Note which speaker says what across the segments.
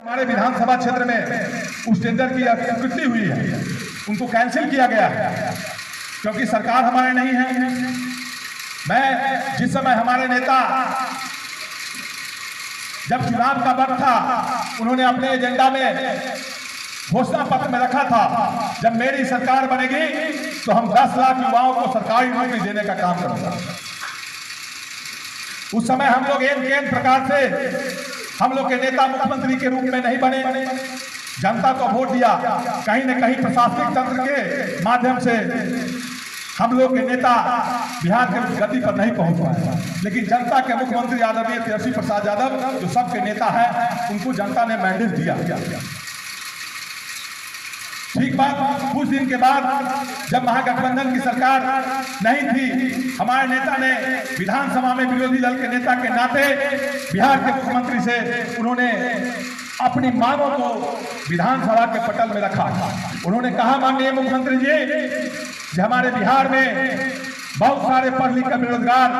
Speaker 1: हमारे विधानसभा क्षेत्र में उस टेंडर की स्वीकृति हुई है, उनको कैंसिल किया गया है क्योंकि सरकार हमारे नहीं है। मैं जिस समय हमारे नेता जब चुनाव का वक्त था, उन्होंने अपने एजेंडा में घोषणा पत्र में रखा था, जब मेरी सरकार बनेगी तो हम 10 लाख युवाओं को सरकारी नौकरी देने का काम करेंगे। उस समय हम लोग एक प्रकार से हम लोग के नेता मुख्यमंत्री के रूप में नहीं बने, जनता को वोट दिया, कहीं न कहीं प्रशासनिक तंत्र के माध्यम से हम लोग के नेता बिहार के उस गति पर नहीं पहुंच पाए, लेकिन जनता के मुख्यमंत्री आदरणीय तेजस्वी प्रसाद यादव जो सबके नेता है, उनको जनता ने मैंडेट दिया। ठीक बात, कुछ दिन के बाद जब महागठबंधन की सरकार नहीं थी, हमारे नेता ने विधानसभा में विरोधी दल के नेता के नाते बिहार के मुख्यमंत्री से उन्होंने अपनी मांगों को विधानसभा के पटल में रखा। उन्होंने कहा, माननीय मुख्यमंत्री जी, हमारे बिहार में बहुत सारे पढ़ लिख कर बेरोजगार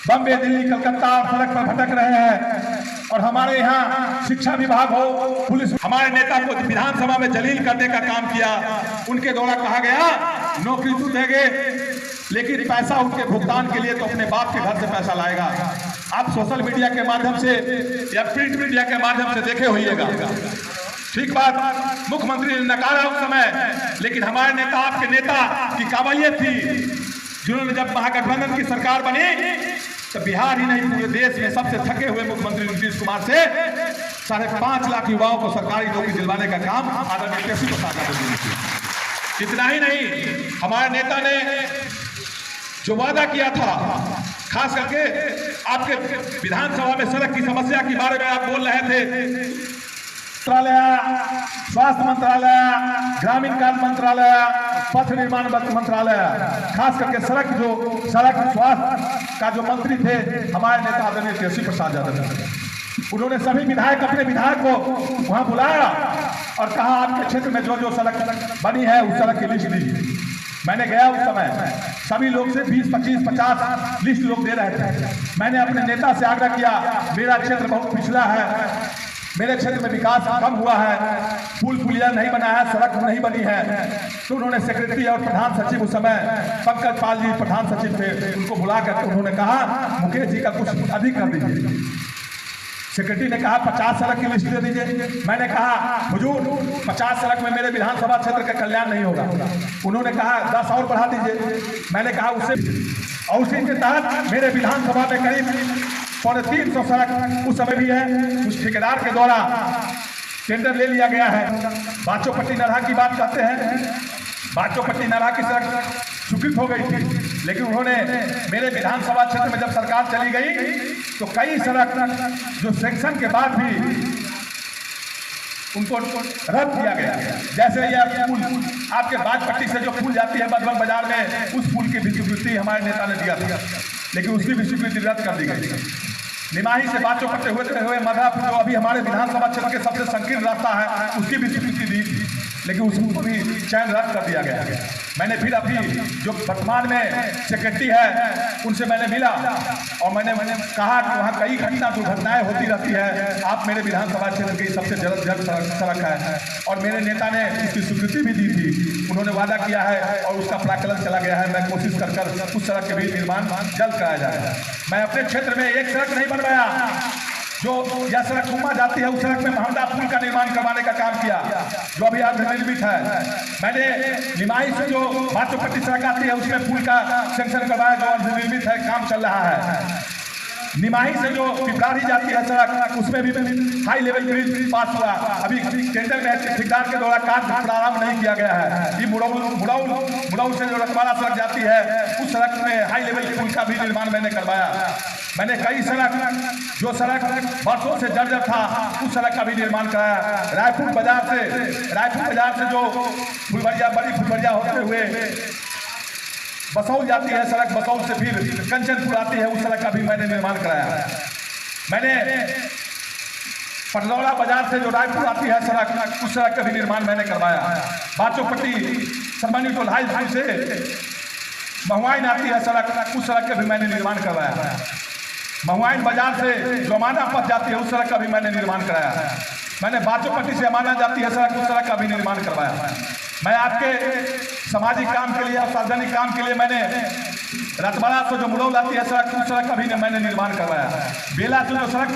Speaker 1: बम्बे, दिल्ली, कलकत्ता सड़क पर भटक रहे हैं और हमारे यहाँ शिक्षा विभाग हो, पुलिस, हमारे नेता को विधानसभा में जलील करने का काम किया। उनके द्वारा कहा गया नौकरी तो देंगे, लेकिन पैसा उनके भुगतान के लिए तो अपने बाप के घर से पैसा लाएगा। आप सोशल मीडिया के माध्यम से या प्रिंट मीडिया के माध्यम से देखे होइएगा। ठीक बात, मुख्यमंत्री ने नकारा उस समय, लेकिन हमारे नेता, आपके नेता की काबिलियत थी, जिन्होंने जब महागठबंधन की सरकार बनी तो बिहार ही नहीं पूरे देश में सबसे थके हुए मुख्यमंत्री नीतीश कुमार से 5.5 लाख युवाओं को सरकारी नौकरी दिलवाने का काम आदरणीय तेजस्वी प्रसाद यादव ने किया। इतना ही नहीं, हमारे नेता ने जो वादा किया था, खास करके आपके विधानसभा में सड़क की समस्या के बारे में आप बोल रहे थे, मंत्रालय, स्वास्थ्य मंत्रालय, ग्रामीण कार्य मंत्रालय, पथ निर्माण मंत्रालय, खास करके सड़क स्वास्थ्य का जो मंत्री थे हमारे नेता आदरणीय तेजस्वी प्रसाद यादव, उन्होंने सभी विधायक अपने विधायक को वहां बुलाया और कहा, आपके क्षेत्र में जो जो सड़क बनी है उस सड़क की लिस्ट दीजिए। मैंने गया, उस समय सभी लोग से 20, 25, 50 लिस्ट लोग दे रहे थे। मैंने अपने नेता से आग्रह किया, मेरा क्षेत्र बहुत पिछड़ा है, मेरे क्षेत्र में विकास कम हुआ है, पुल पुलिया नहीं बना है, सड़क नहीं बनी है। तो उन्होंने सेक्रेटरी और प्रधान सचिव, उस समय पंकज पाल जी प्रधान सचिव थे, उनको बुला कर उन्होंने कहा, मुकेश जी का कुछ अधिक कर दीजिए। सेक्रेटरी ने कहा 50 सड़क की लिस्ट दे दीजिए। मैंने कहा, हुजूर 50 सड़क में मेरे विधानसभा क्षेत्र का कल्याण नहीं होगा। उन्होंने कहा 10 और बढ़ा दीजिए। मैंने कहा उससे, और उसी के तहत मेरे विधानसभा में करीब 350 सड़क उस समय भी है, उस ठेकेदार के द्वारा टेंडर ले लिया गया है। बाचोपट्टी नरहा की बात करते हैं, बाचोपट्टी नरहा की सड़क स्वीकृत हो गई थी, लेकिन उन्होंने मेरे विधानसभा क्षेत्र में जब सरकार चली गई तो कई सड़क जो सेंक्शन के बाद भी उनको रद्द किया गया। जैसे यह पुल, आपके बाजपट्टी से जो पुल जाती है बदवन बाजार में, उस पुल की भी स्वीकृति हमारे नेता ने दिया था, लेकिन उसकी भी स्वीकृति रद्द कर दी गई। निमाही से बाचोपट्टी होते हुए मधापुर, जो अभी हमारे विधानसभा क्षेत्र के सबसे संकीर्ण रास्ता है, उसकी भी स्वीकृति दी थी, लेकिन उसको भी चयन रद्द कर दिया गया। मैंने फिर अभी जो वर्तमान में सेक्रेटरी है उनसे मैंने मिला और मैंने कहा कि वहाँ कई दुर्घटनाएं होती रहती है, आप मेरे विधानसभा क्षेत्र की सबसे जल्द सड़क है, और मेरे नेता ने इसकी स्वीकृति भी दी थी। उन्होंने वादा किया है और उसका प्राकलन चला गया है। मैं कोशिश कर उस सड़क के भी निर्माण जल्द कराया जाएगा। मैं अपने क्षेत्र में एक सड़क नहीं बनवाया, जो यह सड़क घुमा जाती है, उस सड़क में महमदा पुल का निर्माण करवाने का काम किया, जो अभी अर्धनिर्मित है। मैंने निमाही से जो बाचोपट्टी सड़क आती है उसमें पुल का सेंक्शन करवाया, जो अर्धनिर्मित है, काम चल रहा है। निमाही से जो पिपरारी जाती है सड़क, उसमें भी हाई लेवल ब्रिज पास हुआ। अभी टेंडर में ठेकेदार के द्वारा कार्य प्रारंभ नहीं किया गया है। ये मुड़ौल से जो रखवाड़ा सड़क जाती है, उस सड़क में हाई लेवल पुल का भी निर्माण मैंने करवाया। मैंने कई सड़क, जो सड़क वर्षों से जर्जर था, उस सड़क का भी निर्माण कराया। रायपुर बाजार से जो फुलबरिया, बड़ी फुलबरिया होते हुए बसौल जाती है सड़क, बसौल से फिर कंचनपुर आती है, उस सड़क का भी मैंने निर्माण कराया। मैंने पटलौड़ा बाजार से जो रायपुर आती है सड़क, उस सड़क का भी निर्माण मैंने करवाया। बाचोपट्टी सरमनी टोल हाई स्कूल से महुआइन आती है सड़क, उस सड़क का भी मैंने निर्माण करवाया। महुआइन बाजार से जोमाना पथ जाती है, उस सड़क का भी मैंने निर्माण कराया है। मैंने बाचोपट्टी से अमाना जाती है सड़क, उस सड़क का भी निर्माण करवाया। मैं आपके सामाजिक काम के लिए और सार्वजनिक काम के लिए मैंने रतबड़ा से जो मुड़ौल आती है सड़क, उस सड़क का भी मैंने निर्माण करवाया। बेला से जो सड़क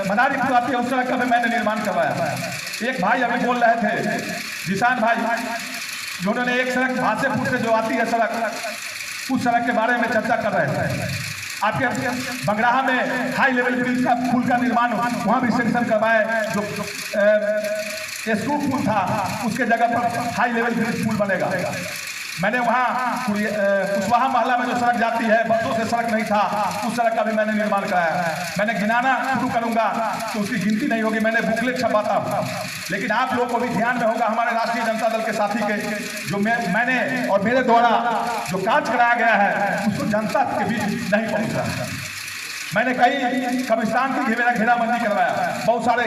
Speaker 1: मदारीपुर आती है, उस सड़क का भी मैंने निर्माण करवाया। एक भाई अभी बोल रहे थे, जिसान भाई, जिन्होंने एक सड़क भासेपुर से जो आती है सड़क, उस सड़क के बारे में चर्चा कर रहे थे। आपके बंगराहा में हाई लेवल ब्रिज का पुल का निर्माण वहाँ भी सेंक्शन करवाए। जो स्कूल पुल था उसके जगह पर हाई लेवल ब्रिज पुल बनेगा। मैंने वहाँ कुशवाहा मोहल्ला में जो सड़क जाती है, बसों से सड़क नहीं था, उस सड़क का भी मैंने निर्माण कराया। मैंने गिनाना शुरू करूँगा तो उसकी गिनती नहीं होगी, मैंने बुकलेट छपाता हूँ। लेकिन आप लोगों को भी ध्यान में होगा, हमारे राष्ट्रीय जनता दल के साथी के जो मैंने और मेरे द्वारा जो कार्य कराया गया है उसको जनता के बीच नहीं पहुँचा। मैंने कई कब्रिस्तान की घेराबंदी करवाया। बहुत सारे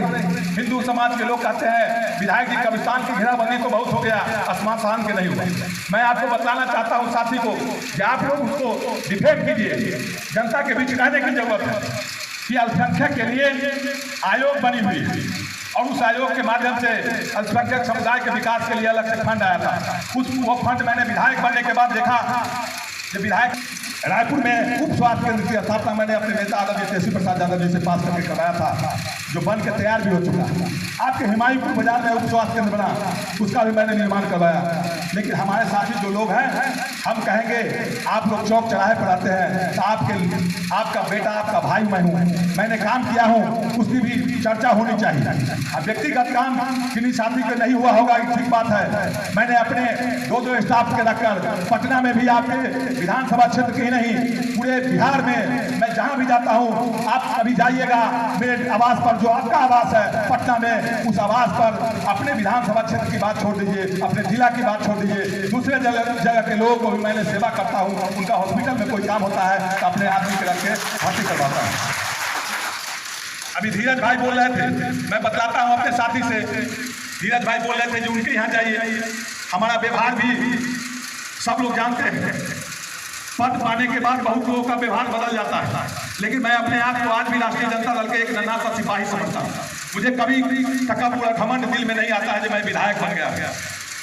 Speaker 1: हिंदू समाज के लोग कहते हैं विधायक जी कब्रिस्तान की घेराबंदी तो बहुत हो गया, आसमान शान के नहीं हुआ। मैं आपको बताना चाहता हूं साथी को कि आप लोग उसको डिफेंड कीजिए। जनता के बीच रहने की जरूरत है कि अल्पसंख्यक के लिए आयोग बनी हुई है और उस आयोग के माध्यम से अल्पसंख्यक समुदाय के विकास के लिए अलग से फंड आया था। वो फंड मैंने विधायक बनने के बाद देखा कि विधायक रायपुर में उप स्वास्थ्य केंद्र की स्थापना मैंने अपने नेता आदरणीय तेजस्वी प्रसाद यादव जी से पास करके करवाया था, जो बन के तैयार भी हो चुका है। आपके हिमायतपुर बाजार में उप स्वास्थ्य केंद्र बना, उसका भी मैंने निर्माण करवाया। लेकिन हमारे साथी जो लोग हैं, हम कहेंगे आप लोग चौक चौराहे पर आते हैं तो आपका बेटा, आपका भाई मैं हूँ, मैंने काम किया हूँ, उसकी भी चर्चा होनी चाहिए। अब व्यक्तिगत काम किन्हीं साथी के नहीं हुआ होगा, ठीक बात है। मैंने अपने दो स्टाफ के रखकर पटना में भी आपके विधानसभा क्षेत्र के नहीं पूरे बिहार में मैं जहां भी जाता हूं, आप कभी जाइएगा मेरे आवास पर, जो आपका आवास है पटना में, उस आवास पर अपने विधानसभा क्षेत्र की बात छोड़ दीजिए, अपने जिला की बात छोड़ दीजिए, दूसरे जगह के लोगों को भी मैंने सेवा करता हूं। उनका हॉस्पिटल में कोई काम होता है तो अपने आदमी के रख के भर्ती करवाता हूं। अभी धीरज भाई बोल रहे थे, मैं बतलाता हूं अपने साथी से। धीरज भाई बोल रहे थे जो उनके यहाँ जाइए, हमारा व्यवहार भी सब लोग जानते हैं। पद पाने के बाद बहुत लोगों का व्यवहार बदल जाता है, लेकिन मैं अपने आप को आज भी राष्ट्रीय जनता दल के एक नन्हा सा सिपाही समझता हूँ। मुझे कभी तकब्बुर घमंड दिल में नहीं आता है जो मैं विधायक बन गया।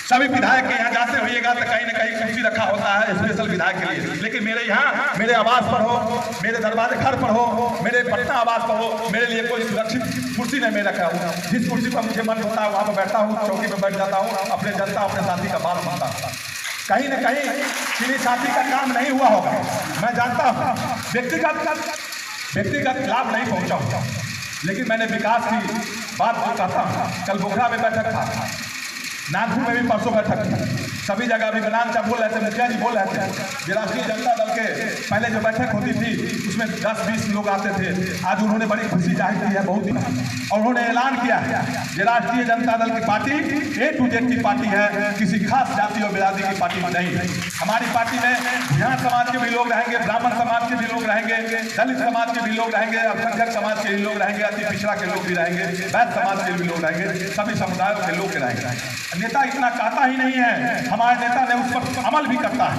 Speaker 1: सभी विधायक के यहाँ जाते होइएगा तो कहीं ना कहीं कुर्सी रखा होता है स्पेशल विधायक के लिए, लेकिन मेरे यहाँ, मेरे आवास पर हो, मेरे दरवाजे घर पर हो, मेरे पटना आवास पर हो, मेरे लिए कोई सुरक्षित कुर्सी नहीं मैं रखा हूँ। जिस कुर्सी पर मुझे मन होता है वहाँ पर बैठता हूँ, चौकी पर बैठ जाता हूँ, अपने जनता अपने साथी का बात सुनता हूँ। कहीं न कहीं किसी साथी का काम नहीं हुआ होगा, मैं जानता हूँ, व्यक्तिगत लाभ नहीं पहुँचा होगा, लेकिन मैंने विकास की बात जो कहता हूँ। कल बोखरा में बैठक था, नागपुर में भी परसों बैठक थी, सभी जगह भी बनान चाह बोल रहे थे, मुखिया जी बोल रहे थे कि राष्ट्रीय जनता दल के पहले जो बैठक होती थी उसमें 10-20 लोग आते थे। आज उन्होंने बड़ी खुशी जाहिर की है बहुत ही, और उन्होंने ऐलान किया है कि राष्ट्रीय जनता दल की पार्टी A to Z की पार्टी है, किसी खास जाति और बिरादरी की पार्टी नहीं। हमारी पार्टी में भूयान समाज के भी लोग रहेंगे, ब्राह्मण समाज के भी लोग रहेंगे, दलित समाज के भी लोग रहेंगे, अल्पसंख्यक समाज के भी लोग रहेंगे, अति पिछड़ा के लोग भी रहेंगे, वैश्य समाज के भी लोग रहेंगे, सभी समुदायों के लोग रहेंगे। नेता इतना कहता ही नहीं है, हमारे नेता ने उस पर अमल भी करता है।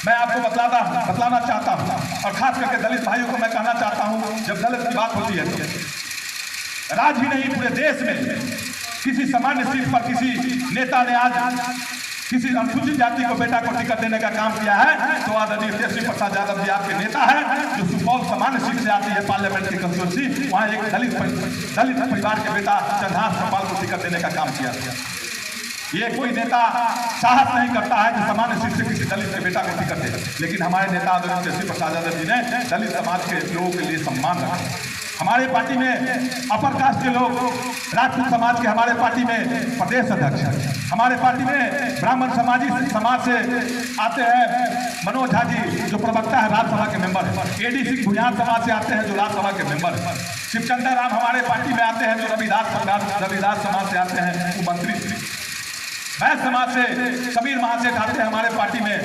Speaker 1: मैं आपको बतलाना चाहता हूँ, और खास करके दलित भाइयों को मैं कहना चाहता हूँ, जब दलित की बात होती है तो राज्य ही नहीं पूरे देश में किसी सामान्य सीट पर किसी नेता ने आज किसी अनुसूचित जाति को बेटा को टिकट देने का काम किया है तो आदरणीय तेजस्वी प्रसाद यादव जी आपके नेता है, जो सुपौल सामान्य सीट से आती है पार्लियामेंट की कंस्टिट्यूंसी, वहाँ एक दलित परिवार के बेटा चंद्रहास चौपाल को टिकट देने का काम किया। ये कोई नेता साहस नहीं करता है कि सामान्य सीट से किसी दलित के बेटा को टिकट दे, लेकिन हमारे नेता आदरणीय तेजस्वी प्रसाद यादव जी ने दलित समाज के लोगों के लिए सम्मान रखा। हमारे पार्टी में अपर कास्ट के लोग, राजपूत समाज के हमारे पार्टी में प्रदेश अध्यक्ष हैं। हमारे पार्टी में ब्राह्मण समाज से आते हैं मनोज झा जी, जो प्रवक्ता है, राज्यसभा के मेंबर है। ADC भूयान समाज से आते हैं, जो राज्यसभा के मेंबर है। शिवचंद्र राम हमारे पार्टी में आते हैं, जो रविदास समाज से आते हैं, वो मंत्री। वैश्य समाज से समीर महासेठ आते हैं हमारे पार्टी में,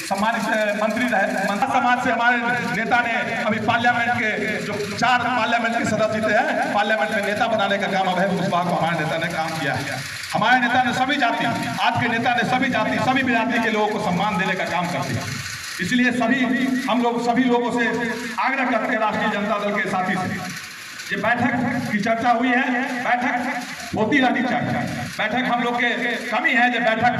Speaker 1: सम्मानित मंत्री रहे। समाज से हमारे नेता ने अभी पार्लियामेंट के जो 4 पार्लियामेंट के सदस्य जीते हैं, पार्लियामेंट में नेता बनाने का काम अभय कुशवाहा को हमारे नेता ने काम किया है। हमारे नेता ने सभी जाति, आज के नेता ने सभी जाति, सभी बिरादरी के लोगों को सम्मान देने का काम करते हैं। इसलिए हम लोग सभी लोगों से आग्रह करते हैं, राष्ट्रीय जनता दल के साथी से, ये बैठक की चर्चा हुई है, बैठक होती रहनी चाहिए। बैठक हम लोग के कमी है, जो बैठक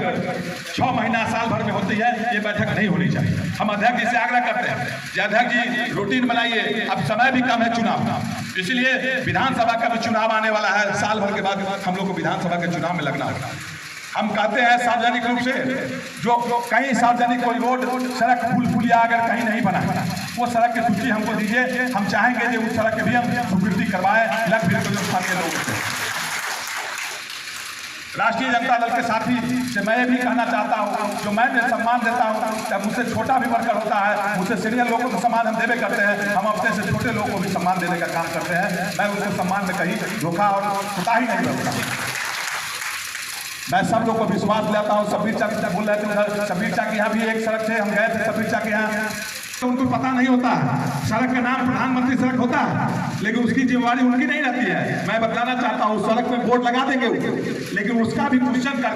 Speaker 1: 6 महीना साल भर में होती है, ये बैठक नहीं होनी चाहिए। हम अध्यक्ष जी से आग्रह करते हैं कि अध्यक्ष जी रूटीन बनाइए, अब समय भी कम है चुनाव का, इसलिए विधानसभा का भी चुनाव आने वाला है, साल भर के बाद हम लोग को विधानसभा के चुनाव में लगना होगा। हम कहते हैं सार्वजनिक रूप से जो कहीं सार्वजनिक कोई रोड सड़क पुल पुलिया अगर कहीं नहीं बना वो सड़क की सूची हमको दीजिए, हम चाहेंगे कि उस सड़क की भी हम स्वीकृति करवाएं लग भीड़ हिंदुस्तान के लोगों से। राष्ट्रीय जनता दल के साथी से मैं ये भी कहना चाहता हूँ, जो मैं सम्मान देता हूँ, जब मुझसे छोटा भी वर्कर होता है, मुझसे सीनियर लोगों को सम्मान हम देवे करते हैं, हम अपने से छोटे लोगों को भी सम्मान देने का काम करते हैं। मैं उसके सम्मान में कहीं धोखा और कोताही नहीं करता। मैं सब लोग को विश्वास दिलाता हूँ। सबीर चा बोल रहे थे उधर, सबीर चा के यहाँ भी एक सड़क थे, हम गए थे सबीर चा के यहाँ, तो उनको पता नहीं होता सड़क का नाम प्रधानमंत्री सड़क होता है, लेकिन उसकी जिम्मेवारी उनकी नहीं रहती है। मैं बताना चाहता हूँ, सड़क में बोर्ड लगा देंगे, लेकिन उसका भी क्वेश्चन कर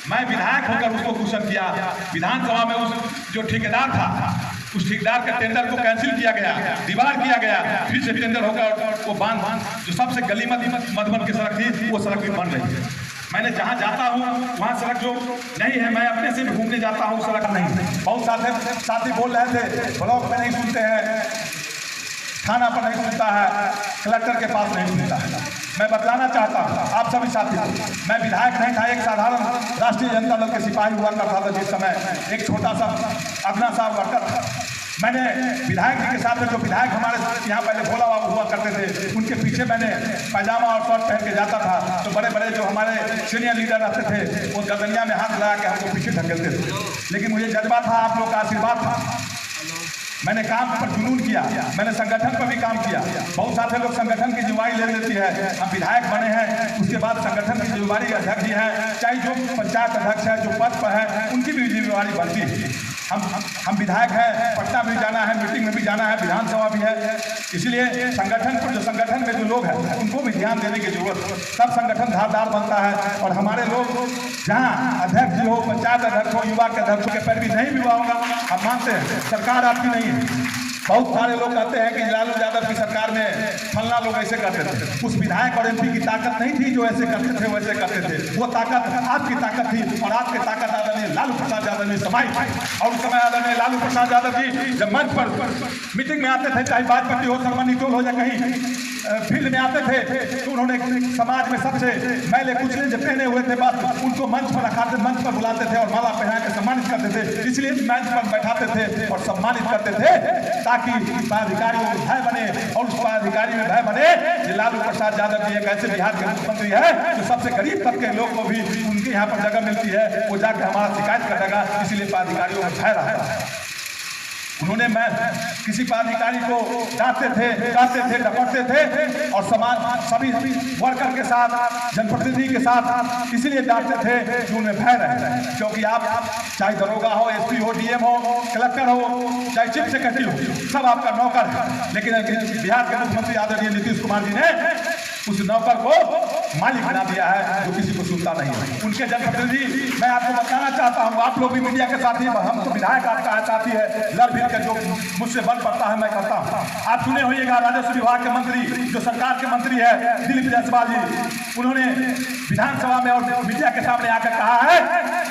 Speaker 1: मैं विधायक होकर उसको क्वेश्चन किया। विधानसभा में उस जो ठेकेदार था, उस ठेकेदार का टेंडर को कैंसिल किया गया, दीवार किया गया, फिर से टेंडर होकर वो बांध जो सबसे गलीमत मधुबन की सड़क थी, वो सड़क भी बन रही है। मैंने जहाँ जाता हूँ वहाँ सड़क जो नहीं है, मैं अपने से भी घूमने जाता हूँ, सड़क नहीं। बहुत साथी बोल रहे थे ब्लॉक में नहीं सुनते हैं, थाना पर नहीं सुनता है, कलेक्टर के पास नहीं सुनता है। मैं बतलाना चाहता हूँ आप सभी साथी, मैं विधायक नहीं था, एक साधारण राष्ट्रीय जनता दल के सिपाही हुआ करता था जिस समय, एक छोटा सा अपना सा वर्कर था। मैंने विधायक जी के साथ जो विधायक हमारे यहाँ पहले भोला बाबू हुआ करते थे, उनके पीछे मैंने पैजामा और शर्ट पहन के जाता था, तो बड़े बड़े जो हमारे सीनियर लीडर रहते थे वो गर्दनिया में हाथ लगा के हमको पीछे ढकेलते थे। लेकिन मुझे जज्बा था, आप लोग का आशीर्वाद था, मैंने काम पर जुनून किया, मैंने संगठन पर भी काम किया। बहुत सारे लोग संगठन की जिम्मेवारी ले लेती है, हम विधायक बने हैं उसके बाद संगठन की जिम्मेवारी अध्यक्ष जी हैं, चाहे जो पंचायत अध्यक्ष है, जो पद पर है, उनकी भी जिम्मेवारी बनती है। हम विधायक हैं, पटना भी जाना है, मीटिंग में भी जाना है, विधानसभा भी है, इसलिए संगठन पर जो संगठन में जो लोग हैं उनको भी ध्यान देने की जरूरत है। सब संगठन धारदार बनता है, और हमारे लोग जहाँ अध्यक्ष जी हो, पंचायत अध्यक्ष हो, युवा के अध्यक्ष के पैर भी नहीं भी होगा, हम मानते हैं सरकार आपकी नहीं है। बहुत सारे लोग कहते हैं कि लालू यादव की सरकार में फलना लोग ऐसे करते थे, उस विधायक और एमपी की ताकत नहीं थी जो ऐसे करते थे वैसे करते थे, वो ताकत आपकी ताकत थी, और आपकी ताकत आदरणीय लालू प्रसाद यादव ने समाई थी। और उस समय आदरणीय लालू प्रसाद यादव जी जब मंच पर मीटिंग में आते थे, चाहे बाजपट्टी हो, सरमनी टोल हो, या कहीं फील्ड में आते थे, तो उन्होंने समाज में सबसे मैले कुचले जो पहने हुए थे बस उनको मंच पर रखाते, मंच पर बुलाते थे और माला पहना के सम्मानित करते थे, इसलिए मंच पर बैठाते थे और सम्मानित करते थे ताकि पदाधिकारियों को भय बने, और उस पदाधिकारी में भय बने कि लालू प्रसाद यादव जी एक ऐसे बिहार के मुख्यमंत्री है जो सबसे गरीब तबके के लोग को भी उनके यहाँ पर जगह मिलती है, वो जाकर हमारा शिकायत करेगा, इसलिए पदाधिकारियों में भय रहा है। उन्होंने मैं किसी पदाधिकारी को डांटते थे, कहते थे, डपटते थे, और समाज सभी वर्कर के साथ, जनप्रतिनिधि के साथ इसलिए डांटते थे कि उनमें भय रहे, क्योंकि आप चाहे दरोगा हो, एसपी हो, डीएम हो, कलेक्टर हो, चाहे चीफ सेक्रेटरी हो, सब आपका नौकर है। लेकिन बिहार के मुख्यमंत्री आदरणीय नीतीश कुमार जी ने उस नौकर को मालिक बना दिया है जो किसी को सुनता नहीं है। उनके जनप्रतिनिधि मैं आपको बताना चाहता हूँ, आप लोग भी मीडिया के साथी, हम तो विधायक आपका साथी है, लड़ भिड़ के जो मुझसे बल पड़ता है मैं करता हूँ। आप सुने होइएगा राजस्व विभाग के मंत्री जो सरकार के मंत्री है दिलीप जायसवाल जी, उन्होंने विधानसभा में और मीडिया के सामने आकर कहा है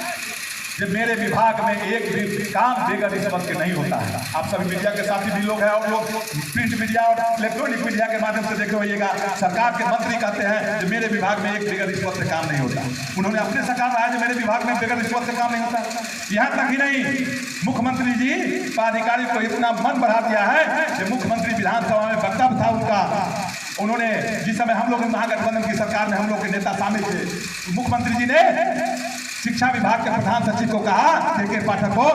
Speaker 1: कि मेरे विभाग में एक भी काम बेगर रिश्वत के नहीं होता है। आप सभी मीडिया के साथी भी लोग हैं, और लोग प्रिंट मीडिया और इलेक्ट्रॉनिक मीडिया के माध्यम से देखे होइएगा, सरकार के मंत्री कहते हैं कि मेरे विभाग में एक बेगर रिश्वत से काम नहीं होता। उन्होंने अपने सरकार में जो मेरे विभाग में बेगर रिश्वत से काम नहीं होता। यहाँ तक ही नहीं, मुख्यमंत्री जी पदाधिकारी को इतना मन बढ़ा दिया है कि मुख्यमंत्री विधानसभा में वक्तव्य था उनका, उन्होंने जिस समय हम लोग महागठबंधन की सरकार में हम लोग के नेता शामिल थे, मुख्यमंत्री जी ने शिक्षा विभाग के प्रधान सचिव को कहा, के पाठक को,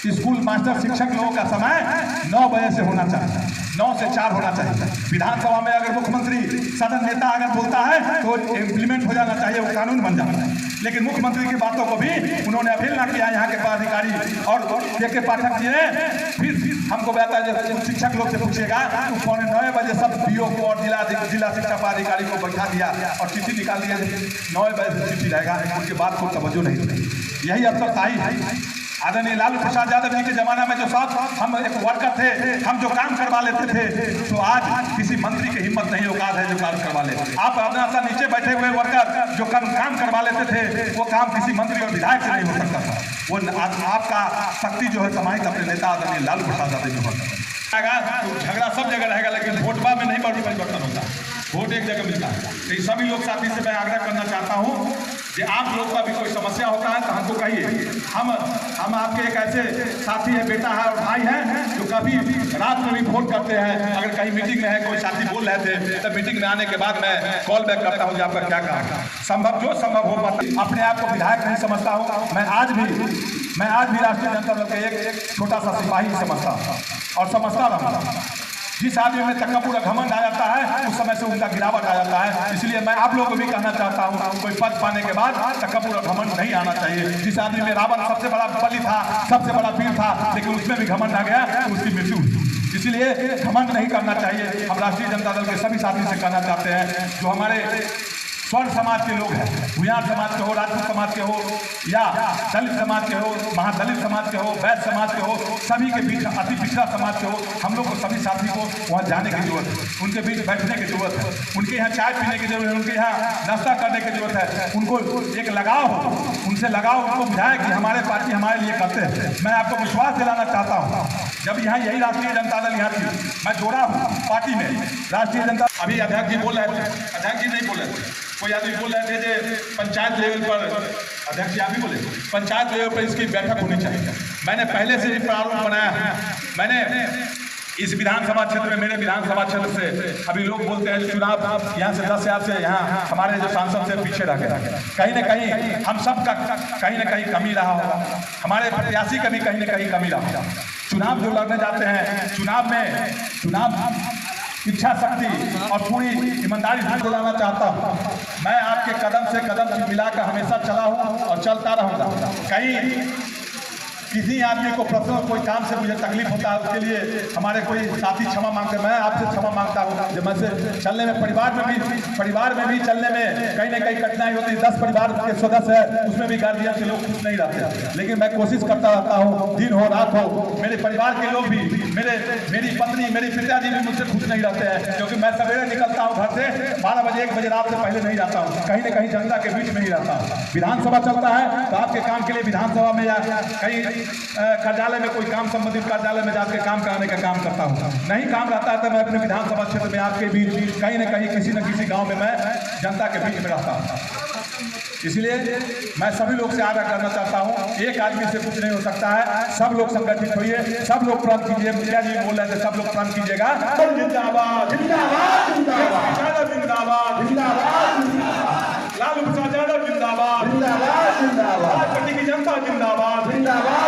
Speaker 1: स्कूल मास्टर शिक्षक लोगों का समय 9 बजे से होना चाहिए, 9 से 4 होना चाहिए। विधानसभा में अगर मुख्यमंत्री सदन नेता अगर बोलता है तो इम्प्लीमेंट हो जाना चाहिए, वो कानून बन जाना है। लेकिन मुख्यमंत्री की बातों को भी उन्होंने अवहेलना किया यहाँ के पदाधिकारी, और के पाठक जी ने फिर हमको बताया जब शिक्षक लोग से पूछेगा तो 9:15 बजे सब बीओ को और जिला शिक्षा पदाधिकारी को बैठा दिया और चिट्ठी निकाल दिया, 9 बजे से चिट्ठी रहेगा, उनके बाद कोई तवज्जो नहीं। यही अवसर ताई है आदरणीय लालू प्रसाद यादव जी के जमाना में जो साथ हम एक वर्कर थे, हम जो काम करवा लेते थे, तो आज किसी मंत्री की हिम्मत नहीं औकात है जो काम करवा ले। आप अपना सा नीचे बैठे हुए वर्कर जो काम करवा लेते थे, वो काम किसी मंत्री और विधायक से नहीं हो सकता था। वो आपका शक्ति जो है समाहित अपने नेता आदरणीय लालू प्रसाद यादव जी होगा। झगड़ा सब जगह रहेगा, लेकिन वोटबा में नहीं परिवर्तन होता, वोट एक जगह मिलता है। तो सभी लोग साथी से मैं आग्रह करना चाहता हूँ कि आप लोग का भी कोई समस्या होता है तो हमको कहिए। हम आपके एक ऐसे साथी है, बेटा है और भाई है, जो कभी रात में भी फोन करते हैं। अगर कहीं मीटिंग में है, कोई साथी बोल रहे थे, तब मीटिंग में आने के बाद मैं कॉल बैक करता हूँ कि आपका क्या काम है, जो संभव हो पाता। अपने आप को विधायक नहीं समझता हूँ, मैं आज भी राष्ट्रीय जनता दल का एक छोटा सा सिपाही समझता हूँ और समझता रहूँगा। जिस आदमी में तकब्बुर और घमंड आ जाता है, उस समय से उनका गिरावट आ जाता है। इसलिए मैं आप लोगों को भी कहना चाहता हूँ, कोई पद पाने के बाद तकब्बुर और घमंड नहीं आना चाहिए। जिस आदमी में रावण सबसे बड़ा बलि था, सबसे बड़ा वीर था, लेकिन उसमें भी घमंड आ गया तो उसकी मृत्यु हुई। इसलिए घमंड नहीं करना चाहिए। हम राष्ट्रीय जनता दल के सभी साथी से कहना चाहते हैं, जो हमारे स्वर्ण समाज के लोग हैं, भूयार समाज के हो, राजपूत समाज के हो, या दलित समाज के हो, महादलित समाज के हो, वैश्य समाज के हो, सभी के बीच अति पिछड़ा समाज के हो, हम लोग को सभी साथी को वहाँ जाने की जरूरत है, उनके बीच बैठने की जरूरत है, उनके यहाँ चाय पीने की जरूरत है, उनके यहाँ नाश्ता करने की जरूरत है। उनको एक लगाव हो, उनसे लगाव उनको बुझाए कि हमारे पार्टी हमारे लिए करते हैं। मैं आपको विश्वास दिलाना चाहता हूँ, जब यहाँ यही राष्ट्रीय जनता दल यहाँ थी, मैं जोड़ा हूँ पार्टी में। राष्ट्रीय जनता अभी अध्यक्ष जी बोल रहे थे, अध्यक्ष जी नहीं बोले थे, कोई आदमी बोल रहे थे कि पंचायत लेवल पर, अध्यक्ष जी आप ही बोले, पंचायत लेवल पर इसकी बैठक होनी चाहिए। मैंने पहले से ही प्रारूप बनाया है। मैंने इस विधानसभा क्षेत्र में, मेरे विधानसभा क्षेत्र से अभी लोग बोलते हैं चुनाव यहाँ से 10 साल से यहाँ हमारे जो सांसद से पीछे रह गए। कहीं ना कहीं हम सब का कहीं ना कहीं कमी रहा होगा, हमारे प्रत्याशी का भी कहीं ना कहीं कमी रहा होगा। चुनाव जो लड़ने जाते हैं, चुनाव इच्छा शक्ति और पूरी ईमानदारी से दिलाना चाहता हूँ। मैं आपके कदम से कदम मिलाकर हमेशा चला हूँ और चलता रहूँगा। कहीं किसी आदमी को पर्सनल कोई काम से मुझे तकलीफ होता है, उसके लिए हमारे कोई साथी क्षमा मांगते, मैं आपसे क्षमा मांगता हूँ। जब मैं से चलने में परिवार में भी चलने में कहीं ना कहीं कठिनाई होती है। 10 परिवार के सदस्य है, उसमें भी गार्जियन के लोग खुश नहीं रहते, लेकिन मैं कोशिश करता रहता हूँ, दिन हो रात हो, मेरे परिवार के लोग भी, मेरी पत्नी, मेरे पिताजी भी मुझसे खुश नहीं रहते हैं, क्योंकि मैं सवेरे निकलता हूँ घर से 12 बजे 1 बजे रात से पहले नहीं जाता हूँ, कहीं ना कहीं जनता के बीच में ही रहता हूँ। विधानसभा चलता है तो आपके काम के लिए विधानसभा में या कहीं कार्यालय में, कोई काम संबंधित कार्यालय में जाकर काम कराने का काम करता हूँ। नहीं काम रहता है तो मैं अपने विधानसभा क्षेत्र में आपके बीच कहीं ना कहीं किसी न किसी गांव में मैं जनता के बीच में रहता हूँ। इसलिए मैं सभी लोग से आग्रह करना चाहता हूँ, एक आदमी से कुछ नहीं हो सकता है। सब लोग संगठित होइए, सब लोग प्रण कीजिए। मुखिया जी बोल रहे थे, सब लोग प्रण कीजिएगा। जिंदाबाद जिंदाबाद जिंदाबाद जिंदाबाद जिंदाबाद, लालू प्रसाद यादव जिंदाबाद जिंदाबाद जिंदाबाद, पार्टी की जनता जिंदाबाद जिंदाबाद।